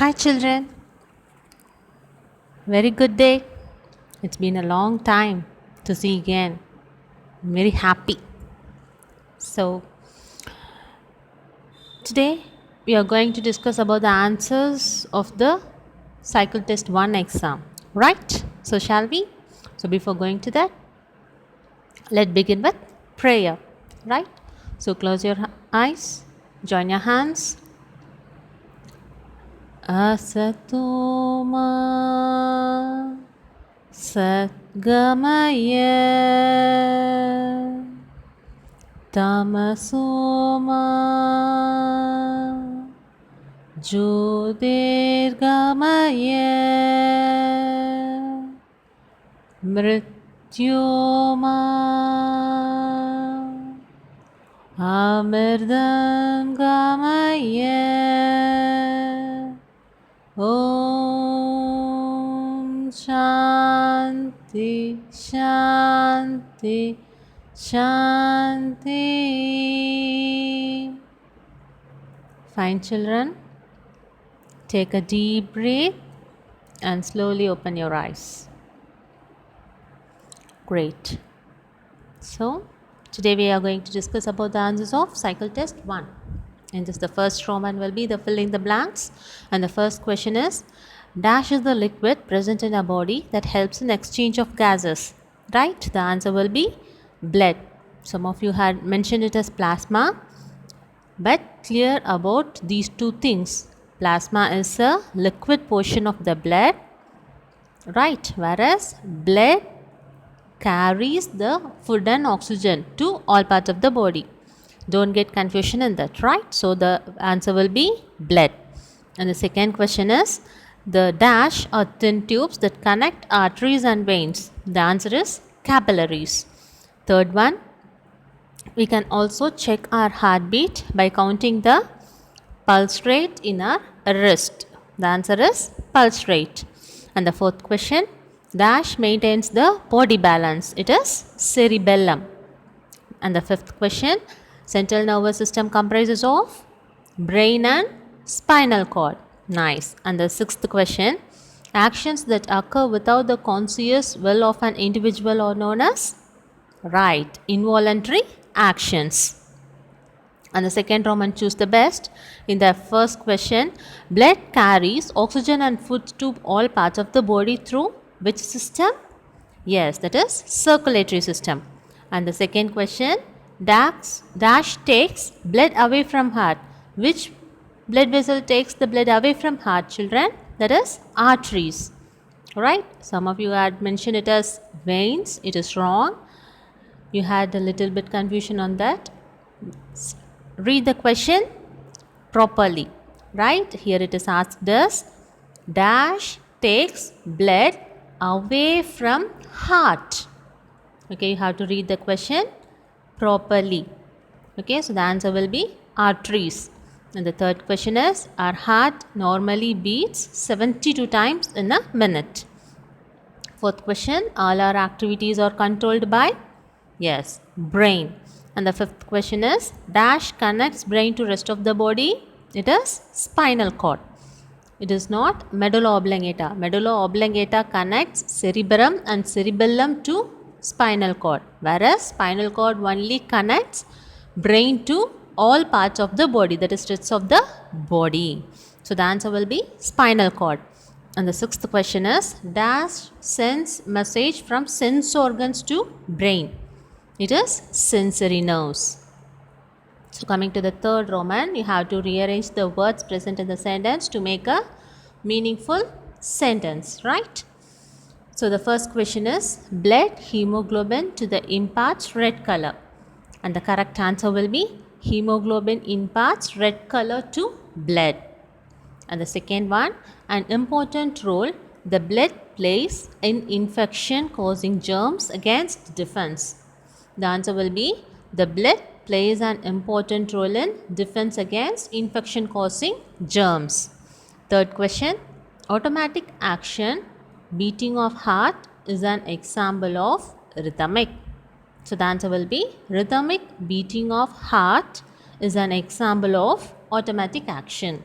Hi, children. Very good day. It's been a long time to see again. I'm very happy. So, today we are going to discuss about the answers of the Cycle Test 1 exam. Right? So, shall we? So, before going to that, let's begin with prayer. Right? So, close your eyes, join your hands. Asatoma Satgamaya Tamasoma Jyotirgamaya Mrityoma Amirtam Gamaya Om Shanti Shanti Shanti. Fine, children. Take a deep breath and slowly open your eyes. Great. So, today we are going to discuss about the answers of Cycle Test 1. And this the first Roman will be the fill in the blanks. And the first question is, dash is the liquid present in a body that helps in exchange of gases. Right? The answer will be blood. Some of you had mentioned it as plasma. But clear about these two things. Plasma is a liquid portion of the blood. Right? Whereas blood carries the food and oxygen to all parts of the body. Don't get confusion in that, right? So the answer will be blood. And the second question is, the dash are thin tubes that connect arteries and veins. The answer is capillaries. Third one, we can also check our heartbeat by counting the pulse rate in our wrist. The answer is pulse rate. And the fourth question, dash maintains the body balance. It is cerebellum. And the fifth question, central nervous system comprises of brain and spinal cord. Nice. And the sixth question, actions that occur without the conscious will of an individual are known as right, involuntary actions. And the second Roman, choose the best. In the first question, blood carries oxygen and food to all parts of the body through which system? Yes, that is circulatory system. And the second question, dash takes blood away from heart. Which blood vessel takes the blood away from heart, children? That is arteries. Right? Some of you had mentioned it as veins. It is wrong. You had a little bit confusion on that. Read the question properly. Right? Here it is asked as, dash takes blood away from heart. Okay, you have to read the question properly. Okay, so the answer will be arteries. And the third question is, our heart normally beats 72 times in a minute. Fourth question, all our activities are controlled by? Yes, brain. And the fifth question is, dash connects brain to rest of the body? It is spinal cord. It is not medulla oblongata. Medulla oblongata connects cerebrum and cerebellum to spinal cord, whereas spinal cord only connects brain to all parts of the body, that is rest of the body. So the answer will be spinal cord. And the sixth question is, dash sends message from sense organs to brain? It is sensory nerves. So coming to the third Roman, you have to rearrange the words present in the sentence to make a meaningful sentence, right? So the first question is, blood hemoglobin to the imparts red color. And the correct answer will be, hemoglobin imparts red color to blood. And the second one, an important role the blood plays in infection causing germs against defense. The answer will be, the blood plays an important role in defense against infection causing germs. Third question, automatic action, beating of heart is an example of rhythmic. So the answer will be, rhythmic beating of heart is an example of automatic action.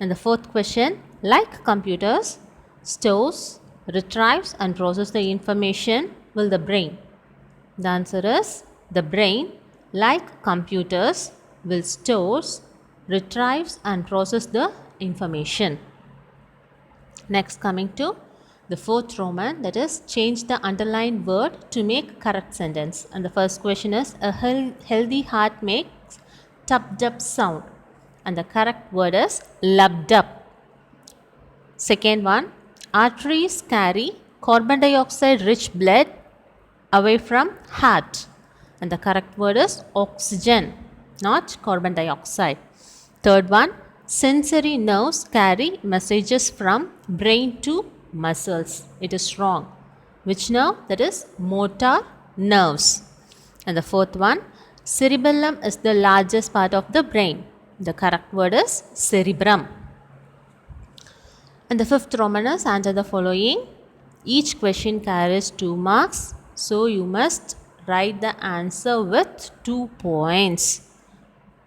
And the fourth question, like computers, stores, retrieves and processes the information will the brain? The answer is the brain, like computers, will stores, retrieves and process the information. Next, coming to the fourth Roman, that is change the underlined word to make correct sentence. And the first question is a healthy heart makes tub dub sound. And the correct word is lub dub. Second one, arteries carry carbon dioxide rich blood away from heart. And the correct word is oxygen, not carbon dioxide. Third one, sensory nerves carry messages from brain to muscles. It is wrong. Which nerve? That is motor nerves. And the fourth one, cerebellum is the largest part of the brain. The correct word is cerebrum. And the fifth Roman is answer the following. Each question carries 2 marks. So you must write the answer with 2 points.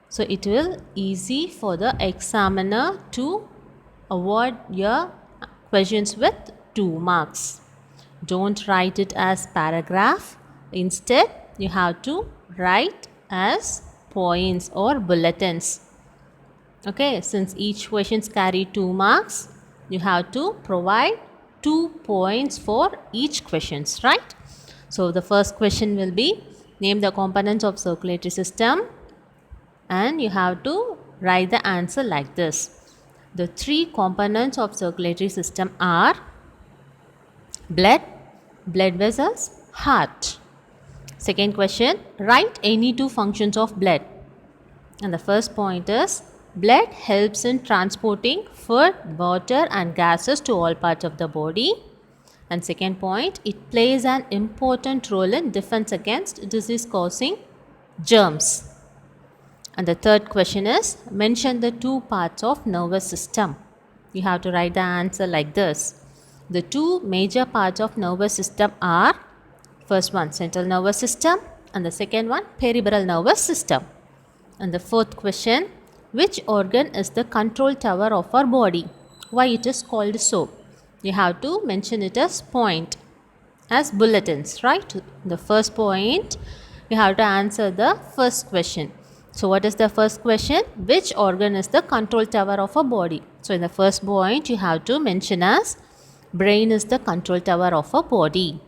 So it will easy for the examiner to award your questions with 2 marks. Don't write it as paragraph. Instead, you have to write as points or bulletins. Okay, since each questions carry 2 marks, you have to provide 2 points for each questions, right? So the first question will be name the components of circulatory system, and you have to write the answer like this. The 3 components of circulatory system are blood, blood vessels, heart. Second question, write any 2 functions of blood. And the first point is blood helps in transporting food, water and gases to all parts of the body. And second point, it plays an important role in defense against disease causing germs. And the third question is mention the 2 parts of nervous system. You have to write the answer like this. The 2 major parts of nervous system are first one central nervous system and the second one peripheral nervous system. And the fourth question, which organ is the control tower of our body? Why it is called so? You have to mention it as point, as bulletins, right? The first point, you have to answer the first question. So what is the first question? Which organ is the control tower of a body? So in the first point, you have to mention as brain is the control tower of a body.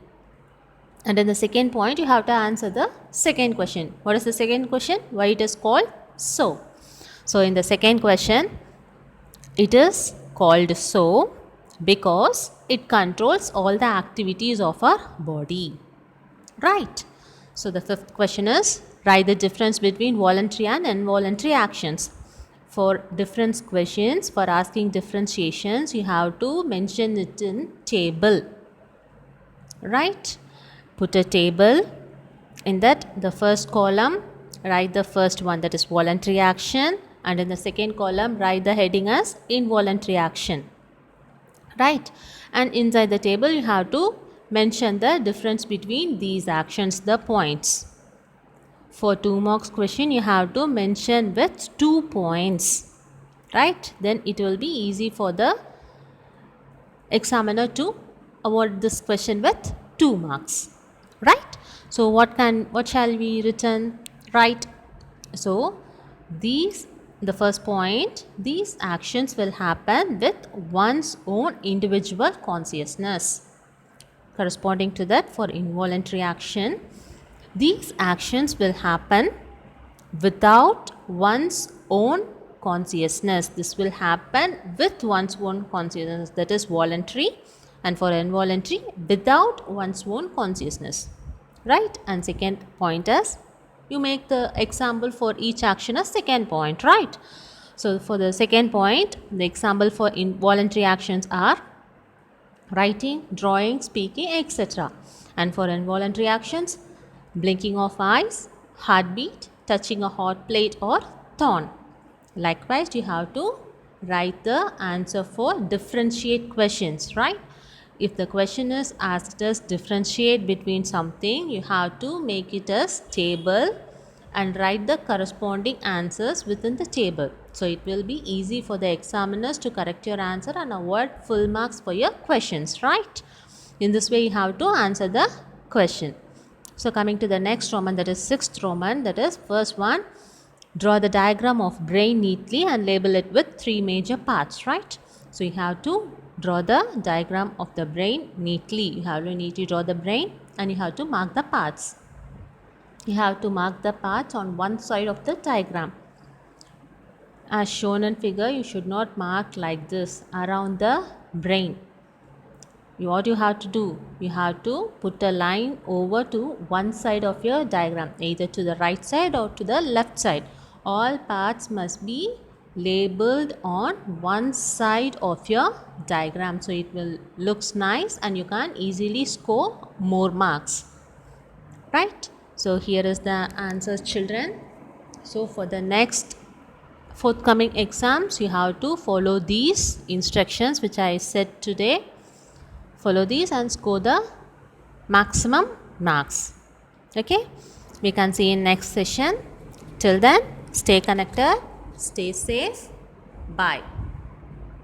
And in the second point, you have to answer the second question. What is the second question? Why it is called so? So in the second question, it is called so because it controls all the activities of our body. Right. So the fifth question is write the difference between voluntary and involuntary actions. For difference questions, for asking differentiations, you have to mention it in table. Right. Put a table. In that, the first column, write the first one, that is voluntary action, and in the second column, write the heading as involuntary action. Right. And inside the table, you have to mention the difference between these actions, the points. For 2 marks question, you have to mention with 2 points. Right. Then it will be easy for the examiner to award this question with 2 marks. Right. So what shall we written? Right. So the first point, these actions will happen with one's own individual consciousness. Corresponding to that, for involuntary action, these actions will happen without one's own consciousness. This will happen with one's own consciousness, that is voluntary, and for involuntary, without one's own consciousness. Right. And second point is you make the example for each action as second point. Right. So for the second point, the example for involuntary actions are writing, drawing, speaking, etc. And for involuntary actions, blinking of eyes, heartbeat, touching a hot plate or thorn. Likewise, you have to write the answer for differentiate questions, right? If the question is asked as differentiate between something, you have to make it as table and write the corresponding answers within the table. So it will be easy for the examiners to correct your answer and award full marks for your questions, right? In this way, you have to answer the question. So coming to the next Roman, that is sixth Roman, that is first one, draw the diagram of brain neatly and label it with 3 major parts, right? So you have to draw the diagram of the brain neatly. You have to neatly draw the brain and you have to mark the parts. You have to mark the parts on one side of the diagram. As shown in figure, you should not mark like this around the brain. What you have to do, you have to put a line over to one side of your diagram, either to the right side or to the left side. All parts must be labeled on one side of your diagram, so it will looks nice and you can easily score more marks, right? So here is the answers, children. So for the next forthcoming exams, you have to follow these instructions which I said today. Follow these and score the maximum marks. Okay, we can see in next session. Till then, stay connected, stay safe. Bye.